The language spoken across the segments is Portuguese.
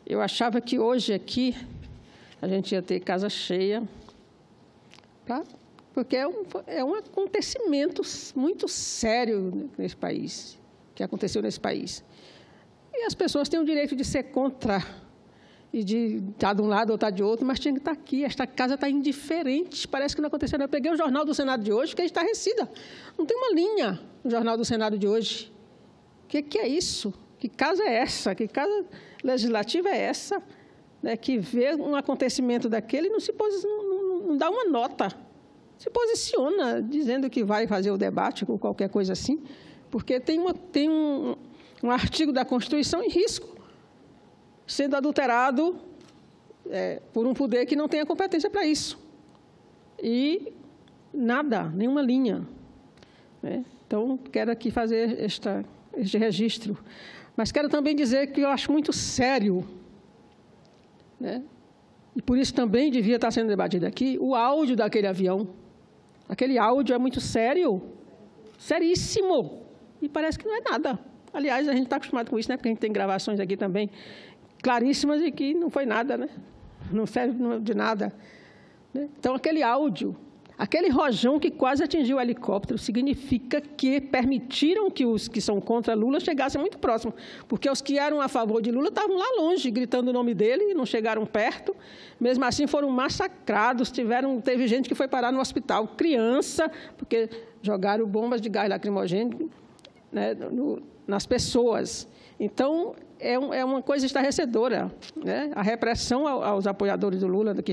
Eu achava que hoje aqui a gente ia ter casa cheia, tá? Porque é um acontecimento muito sério nesse país, que aconteceu nesse país. E as pessoas têm o direito de ser contra e de estar de um lado ou estar de outro, mas tinha que estar aqui. Esta casa está indiferente, parece que não aconteceu nada. Eu peguei o Jornal do Senado de hoje, fiquei estarrecida. Não tem uma linha no Jornal do Senado de hoje. O que é isso? Que casa é essa? Que casa legislativa é essa? Né, que vê um acontecimento daquele e não dá uma nota. Se posiciona dizendo que vai fazer o debate ou qualquer coisa assim, porque tem um artigo da Constituição em risco, sendo adulterado por um poder que não tem a competência para isso. E nada, nenhuma linha. Né? Então, quero aqui fazer este registro. Mas quero também dizer que eu acho muito sério, né? E por isso também devia estar sendo debatido aqui, o áudio daquele avião. Aquele áudio é muito sério, seríssimo, e parece que não é nada. Aliás, a gente está acostumado com isso, né? Porque a gente tem gravações aqui também claríssimas e que não foi nada, né? Não serve de nada. Né? Então, aquele áudio, aquele rojão que quase atingiu o helicóptero, significa que permitiram que os que são contra Lula chegassem muito próximo, porque os que eram a favor de Lula estavam lá longe, gritando o nome dele, e não chegaram perto. Mesmo assim, foram massacrados, teve gente que foi parar no hospital, criança, porque jogaram bombas de gás lacrimogêneo, né, nas pessoas. Então, é uma coisa estarrecedora. Né? A repressão aos apoiadores do Lula que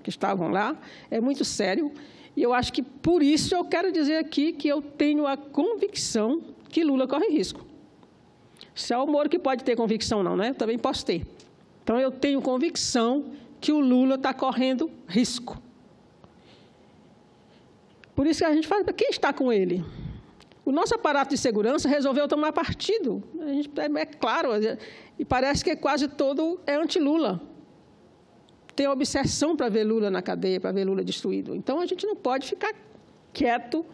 estavam lá é muito sério. E eu acho que, por isso, eu quero dizer aqui que eu tenho a convicção que Lula corre risco. Se é o Moro que pode ter convicção, não, né? Eu também posso ter. Então, eu tenho convicção que o Lula está correndo risco. Por isso que a gente fala, quem está com ele? O nosso aparato de segurança resolveu tomar partido. É claro, e parece que quase todo é anti-Lula. Tem obsessão para ver Lula na cadeia, para ver Lula destruído. Então, a gente não pode ficar quieto,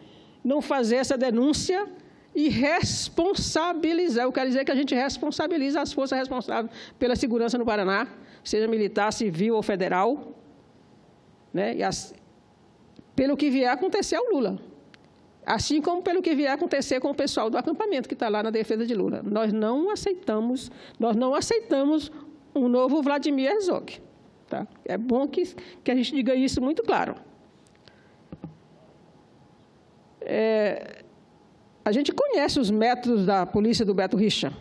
não fazer essa denúncia e responsabilizar. Eu quero dizer que a gente responsabiliza as forças responsáveis pela segurança no Paraná, seja militar, civil ou federal, né? Pelo que vier a acontecer ao Lula. Assim como pelo que vier a acontecer com o pessoal do acampamento que está lá na defesa de Lula. Nós não aceitamos um novo Vladimir Herzog. Tá? É bom que a gente diga isso muito claro. A gente conhece os métodos da polícia do Beto Richa,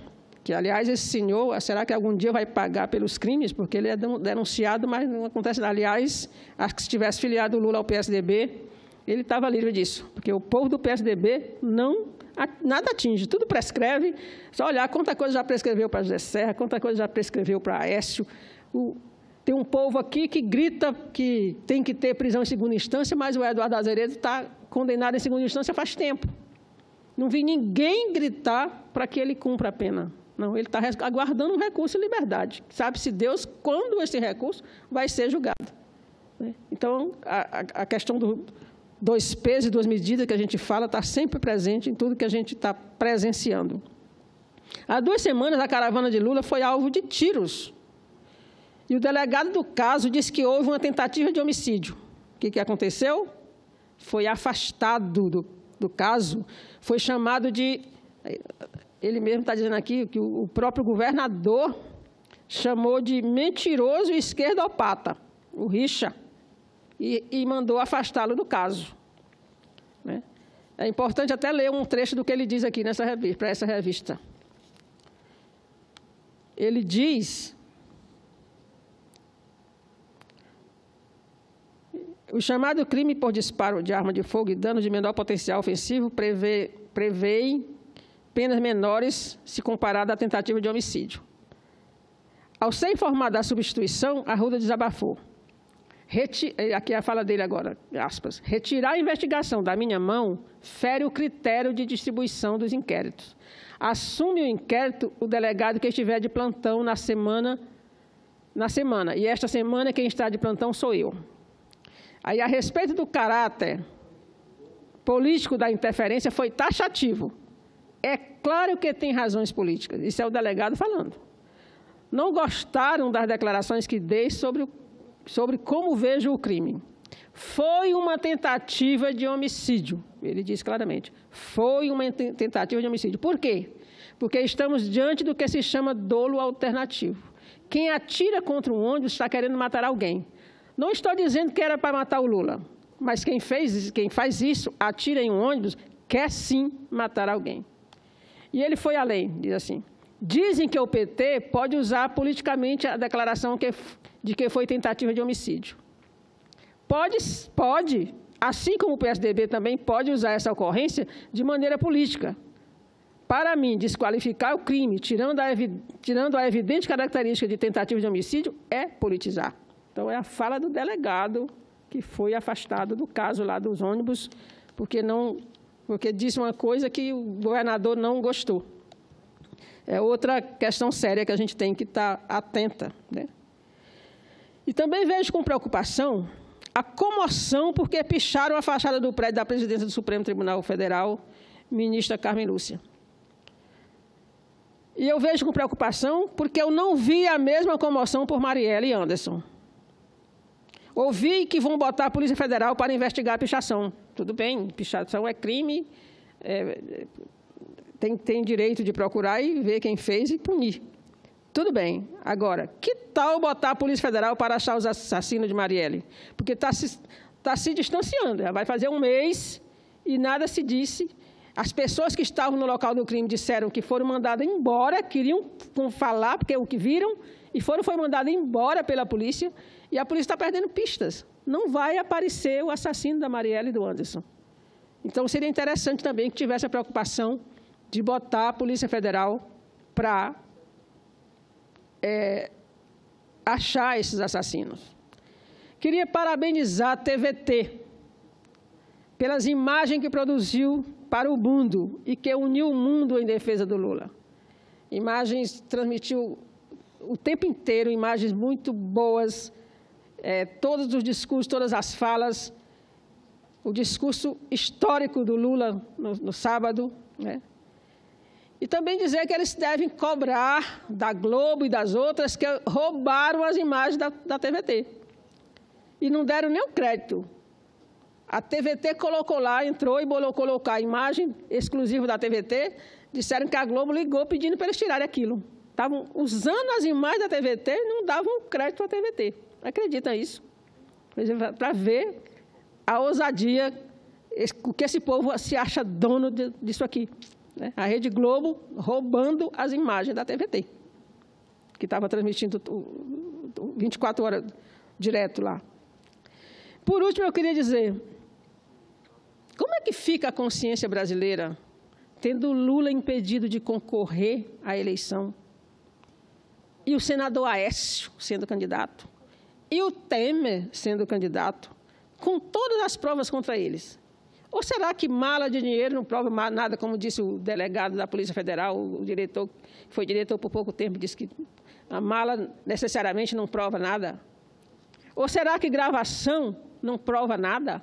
que, aliás, esse senhor, será que algum dia vai pagar pelos crimes? Porque ele é denunciado, mas não acontece nada. Aliás, acho que se tivesse filiado o Lula ao PSDB, ele estava livre disso, porque o povo do PSDB nada atinge, tudo prescreve. Só olhar quanta coisa já prescreveu para José Serra, quanta coisa já prescreveu para Aécio. Tem um povo aqui que grita que tem que ter prisão em segunda instância, mas o Eduardo Azeredo está condenado em segunda instância faz tempo. Não vi ninguém gritar para que ele cumpra a pena. Não, ele está aguardando um recurso em liberdade. Sabe-se Deus quando esse recurso vai ser julgado. Então, a questão do 2 pesos e 2 medidas que a gente fala está sempre presente em tudo que a gente está presenciando. Há 2 semanas, a caravana de Lula foi alvo de tiros. E o delegado do caso disse que houve uma tentativa de homicídio. O que aconteceu? Foi afastado do caso, foi chamado de... Ele mesmo está dizendo aqui que o próprio governador chamou de mentiroso e esquerdopata, o Richa, e mandou afastá-lo do caso. Né? É importante até ler um trecho do que ele diz aqui para essa revista. Ele diz... O chamado crime por disparo de arma de fogo e dano de menor potencial ofensivo prevê penas menores se comparado à tentativa de homicídio. Ao ser informado da substituição, Arruda desabafou. Aqui é a fala dele agora, aspas. Retirar a investigação da minha mão fere o critério de distribuição dos inquéritos. Assume o inquérito o delegado que estiver de plantão na semana, e esta semana quem está de plantão sou eu. Aí, a respeito do caráter político da interferência, foi taxativo. É claro que tem razões políticas, isso é o delegado falando. não gostaram das declarações que dei sobre como vejo o crime. Foi uma tentativa de homicídio. Ele diz claramente, foi uma tentativa de homicídio. Por quê? Porque estamos diante do que se chama dolo alternativo. Quem atira contra um ônibus está querendo matar alguém. Não estou dizendo que era para matar o Lula, mas quem faz isso, atira em um ônibus, quer sim matar alguém. E ele foi além, diz assim, dizem que o PT pode usar politicamente a declaração de que foi tentativa de homicídio. Pode, assim como o PSDB também pode usar essa ocorrência de maneira política. Para mim, desqualificar o crime, tirando a evidente característica de tentativa de homicídio, é politizar. Então, é a fala do delegado que foi afastado do caso lá dos ônibus, porque disse uma coisa que o governador não gostou. É outra questão séria que a gente tem que estar atenta, né? E também vejo com preocupação a comoção porque picharam a fachada do prédio da presidência do Supremo Tribunal Federal, ministra Carmen Lúcia. E eu vejo com preocupação porque eu não vi a mesma comoção por Marielle e Anderson. Ouvi que vão botar a Polícia Federal para investigar a pichação. Tudo bem, pichação é crime, tem direito de procurar e ver quem fez e punir. Tudo bem. Agora, que tal botar a Polícia Federal para achar os assassinos de Marielle? Porque está se distanciando. Já vai fazer um mês e nada se disse. As pessoas que estavam no local do crime disseram que foram mandadas embora, queriam falar, porque o que viram, e foi mandado embora pela polícia, e a polícia está perdendo pistas. Não vai aparecer o assassino da Marielle e do Anderson. Então, seria interessante também que tivesse a preocupação de botar a Polícia Federal para achar esses assassinos. Queria parabenizar a TVT pelas imagens que produziu para o mundo e que uniu o mundo em defesa do Lula. Imagens transmitiu o tempo inteiro, imagens muito boas, todos os discursos, todas as falas, o discurso histórico do Lula no sábado, né? E também dizer que eles devem cobrar da Globo e das outras que roubaram as imagens da TVT. E não deram nem o crédito. A TVT colocou lá, entrou e colocou a imagem exclusiva da TVT, disseram que a Globo ligou pedindo para eles tirarem aquilo. Estavam usando as imagens da TVT e não davam crédito à TVT. Acredita nisso? Para ver a ousadia, o que esse povo se acha dono disso aqui. Né? A Rede Globo roubando as imagens da TVT, que estava transmitindo 24 horas direto lá. Por último, eu queria dizer, como é que fica a consciência brasileira tendo Lula impedido de concorrer à eleição e o senador Aécio sendo candidato e o Temer sendo candidato, com todas as provas contra eles? Ou será que mala de dinheiro não prova nada, como disse o delegado da Polícia Federal, o diretor, que foi diretor por pouco tempo, disse que a mala necessariamente não prova nada? Ou será que gravação não prova nada?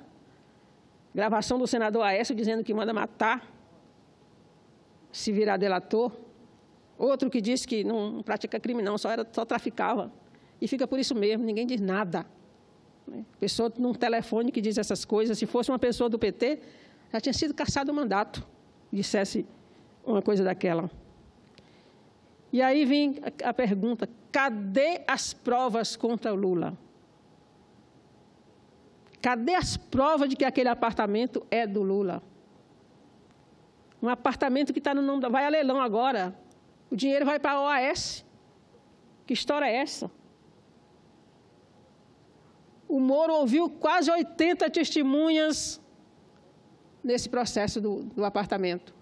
Gravação do senador Aécio dizendo que manda matar se virar delator. Outro que disse que não pratica crime não, só traficava. E fica por isso mesmo, ninguém diz nada. Pessoa num telefone que diz essas coisas, se fosse uma pessoa do PT, já tinha sido cassado o mandato, dissesse uma coisa daquela. E aí vem a pergunta, cadê as provas contra o Lula? Cadê as provas de que aquele apartamento é do Lula? Um apartamento que está no nome vai a leilão agora, o dinheiro vai para a OAS. Que história é essa? O Moro ouviu quase 80 testemunhas nesse processo do apartamento.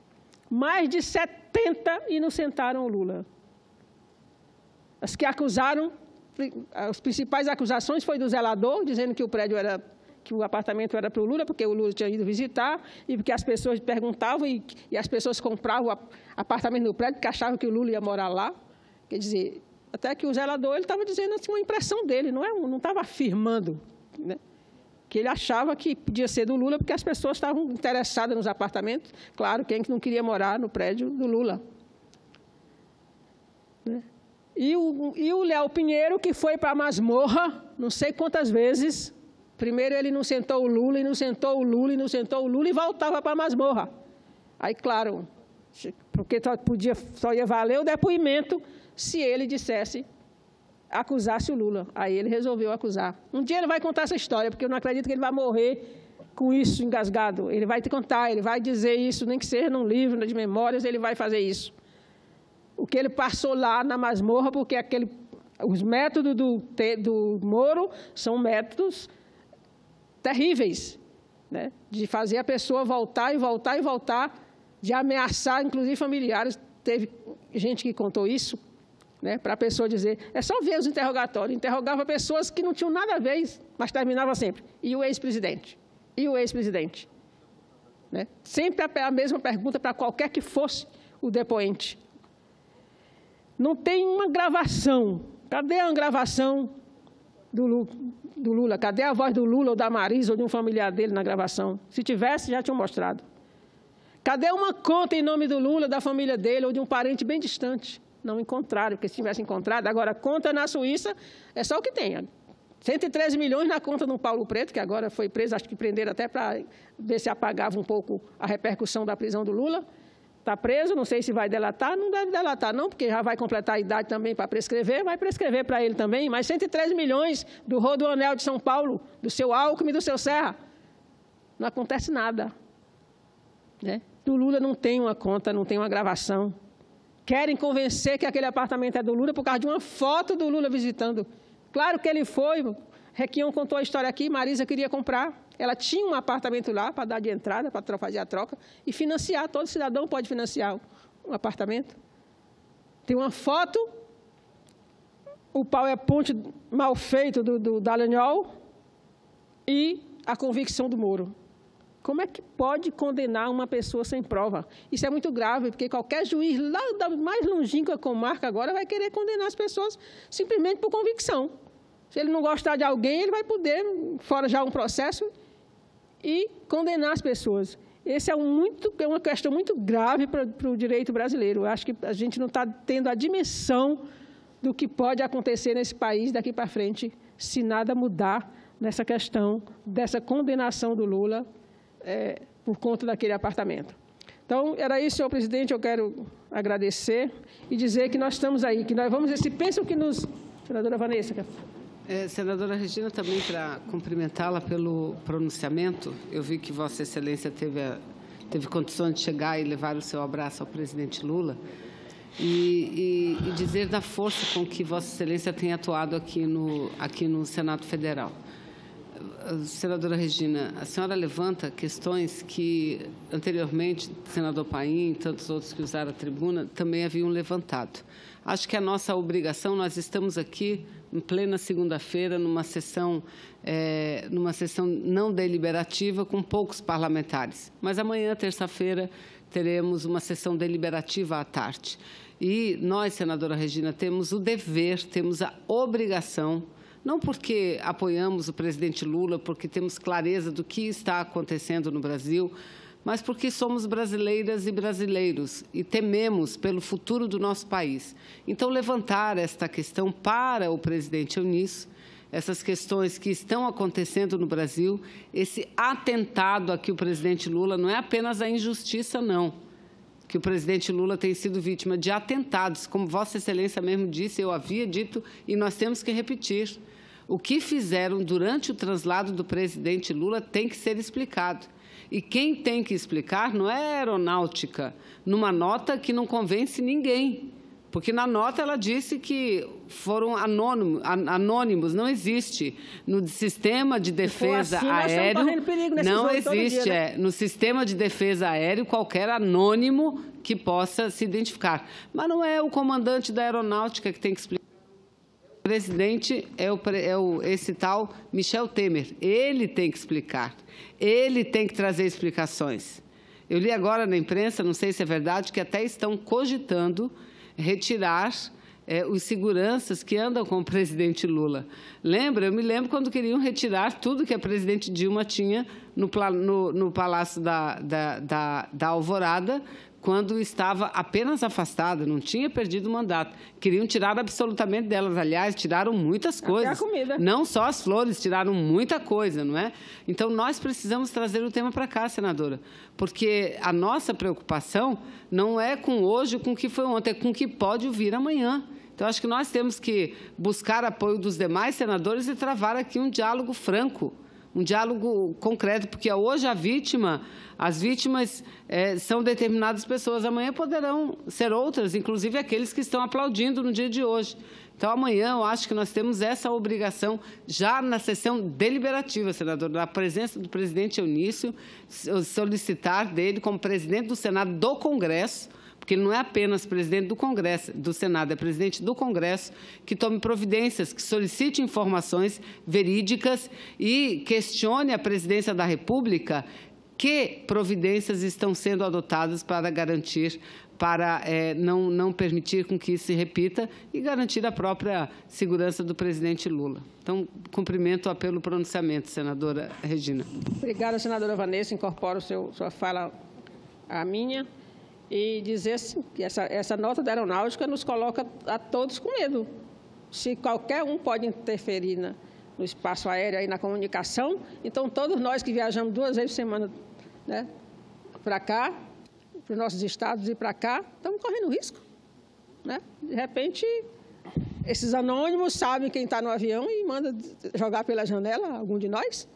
Mais de 70 inocentaram o Lula. As que acusaram, as principais acusações foi do zelador, dizendo que o apartamento era para o Lula, porque o Lula tinha ido visitar, e porque as pessoas perguntavam e as pessoas compravam o apartamento no prédio, porque achavam que o Lula ia morar lá. Quer dizer, até que o zelador ele estava dizendo assim, uma impressão dele, não estava afirmando, né, que ele achava que podia ser do Lula, porque as pessoas estavam interessadas nos apartamentos. Claro, quem não queria morar no prédio do Lula. Né? E o Léo Pinheiro, que foi para a masmorra, não sei quantas vezes. Primeiro ele não sentou o Lula, e não sentou o Lula, e não sentou o Lula, e voltava para a masmorra. Aí, claro, porque só ia valer o depoimento se ele acusasse o Lula. Aí ele resolveu acusar. Um dia ele vai contar essa história, porque eu não acredito que ele vai morrer com isso engasgado. Ele vai te contar, ele vai dizer isso, nem que seja num livro de memórias, ele vai fazer isso. O que ele passou lá na masmorra, porque os métodos do Moro são métodos terríveis, né? De fazer a pessoa voltar e voltar e voltar, de ameaçar, inclusive, familiares. Teve gente que contou isso, né? Para a pessoa dizer... É só ver os interrogatórios. Interrogava pessoas que não tinham nada a ver, mas terminava sempre. E o ex-presidente? E o ex-presidente? Né? Sempre a mesma pergunta para qualquer que fosse o depoente. Não tem uma gravação. Cadê a gravação do Lula? Cadê a voz do Lula ou da Marisa ou de um familiar dele na gravação? Se tivesse, já tinham mostrado. Cadê uma conta em nome do Lula, da família dele ou de um parente bem distante? Não encontraram, porque se tivesse encontrado, agora conta na Suíça é só o que tem. 113 milhões na conta do Paulo Preto, que agora foi preso, acho que prenderam até para ver se apagava um pouco a repercussão da prisão do Lula. Está preso, não sei se vai delatar, não deve delatar não, porque já vai completar a idade também para prescrever, vai prescrever para ele também, mas 103 milhões do Rodoanel de São Paulo, do seu Alckmin e do seu Serra, não acontece nada. Né? Do Lula não tem uma conta, não tem uma gravação. Querem convencer que aquele apartamento é do Lula por causa de uma foto do Lula visitando. Claro que ele foi, Requião contou a história aqui, Marisa queria comprar. Ela tinha um apartamento lá para dar de entrada, para fazer a troca e financiar. Todo cidadão pode financiar um apartamento. Tem uma foto, o PowerPoint mal feito do Dallagnol e a convicção do Moro. Como é que pode condenar uma pessoa sem prova? Isso é muito grave, porque qualquer juiz lá da mais longínqua comarca agora vai querer condenar as pessoas simplesmente por convicção. Se ele não gostar de alguém, ele vai poder forjar um processo e condenar as pessoas. Essa é uma questão muito grave para o direito brasileiro. Eu acho que a gente não está tendo a dimensão do que pode acontecer nesse país daqui para frente, se nada mudar nessa questão dessa condenação do Lula por conta daquele apartamento. Então, era isso, senhor presidente, eu quero agradecer e dizer que nós estamos aí, que nós vamos... Se pensam que nos... Senadora Vanessa... Senadora Regina, também para cumprimentá-la pelo pronunciamento, eu vi que Vossa Excelência teve condições de chegar e levar o seu abraço ao presidente Lula e dizer da força com que Vossa Excelência tem atuado aqui no Senado Federal. Senadora Regina, a senhora levanta questões que anteriormente o senador Paim e tantos outros que usaram a tribuna também haviam levantado. Acho que a nossa obrigação, nós estamos aqui em plena segunda-feira, numa sessão não deliberativa, com poucos parlamentares. Mas amanhã, terça-feira, teremos uma sessão deliberativa à tarde. E nós, senadora Regina, temos o dever, temos a obrigação, não porque apoiamos o presidente Lula, porque temos clareza do que está acontecendo no Brasil, mas porque somos brasileiras e brasileiros e tememos pelo futuro do nosso país. Então, levantar esta questão para o presidente Eunício, essas questões que estão acontecendo no Brasil, esse atentado a que o presidente Lula, não é apenas a injustiça, não, que o presidente Lula tem sido vítima de atentados, como Vossa Excelência mesmo disse, eu havia dito, e nós temos que repetir. O que fizeram durante o translado do presidente Lula tem que ser explicado. E quem tem que explicar não é a aeronáutica, numa nota que não convence ninguém. Porque na nota ela disse que foram anônimos, não existe. No sistema de defesa aéreo, não existe. No sistema de defesa aéreo, qualquer anônimo que possa se identificar. Mas não é o comandante da aeronáutica que tem que explicar. O presidente é esse tal Michel Temer. Ele tem que explicar. Ele tem que trazer explicações. Eu li agora na imprensa, não sei se é verdade, que até estão cogitando retirar os seguranças que andam com o presidente Lula. Eu me lembro quando queriam retirar tudo que a presidente Dilma tinha no Palácio da Alvorada, quando estava apenas afastada, não tinha perdido o mandato. Queriam tirar absolutamente delas. Aliás, tiraram muitas coisas. Até a comida. Não só as flores, tiraram muita coisa, não é? Então, nós precisamos trazer o tema para cá, senadora, porque a nossa preocupação não é com hoje, com o que foi ontem, é com o que pode vir amanhã. Então, acho que nós temos que buscar apoio dos demais senadores e travar aqui um diálogo franco, um diálogo concreto, porque hoje as vítimas são determinadas pessoas, amanhã poderão ser outras, inclusive aqueles que estão aplaudindo no dia de hoje. Então, amanhã, eu acho que nós temos essa obrigação, já na sessão deliberativa, senador, na presença do presidente Eunício, solicitar dele, como presidente do Senado do Congresso, porque ele não é apenas presidente do Congresso, do Senado, é presidente do Congresso, que tome providências, que solicite informações verídicas e questione a presidência da República que providências estão sendo adotadas para garantir, para não permitir com que isso se repita e garantir a própria segurança do presidente Lula. Então, cumprimento pelo pronunciamento, senadora Regina. Obrigada, senadora Vanessa. Incorporo sua fala à minha. E dizer assim, que essa nota da aeronáutica nos coloca a todos com medo. Se qualquer um pode interferir no espaço aéreo e na comunicação, então todos nós que viajamos 2 vezes por semana, né, para cá, para os nossos estados e para cá, estamos correndo risco. Né? De repente, esses anônimos sabem quem está no avião e manda jogar pela janela algum de nós.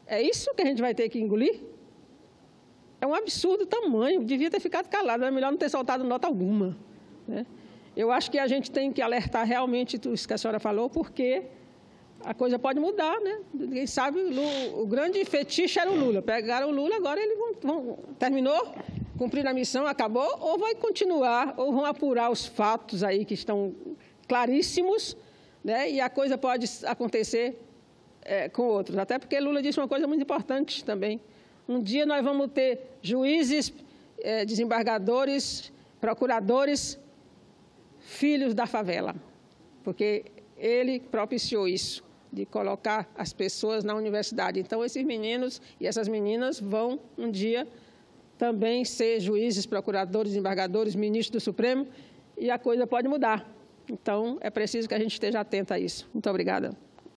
É isso que a gente vai ter que engolir? É um absurdo tamanho, devia ter ficado calado, é melhor não ter soltado nota alguma. Né? Eu acho que a gente tem que alertar realmente isso que a senhora falou, porque a coisa pode mudar, né? Ninguém sabe, o grande fetiche era o Lula. Pegaram o Lula, agora eles terminou, cumpriram a missão, acabou, ou vai continuar, ou vão apurar os fatos aí que estão claríssimos, né? E a coisa pode acontecer com outros. Até porque Lula disse uma coisa muito importante também. Um dia nós vamos ter juízes, desembargadores, procuradores, filhos da favela, porque ele propiciou isso, de colocar as pessoas na universidade. Então, esses meninos e essas meninas vão, um dia, também ser juízes, procuradores, desembargadores, ministros do Supremo, e a coisa pode mudar. Então, é preciso que a gente esteja atento a isso. Muito obrigada.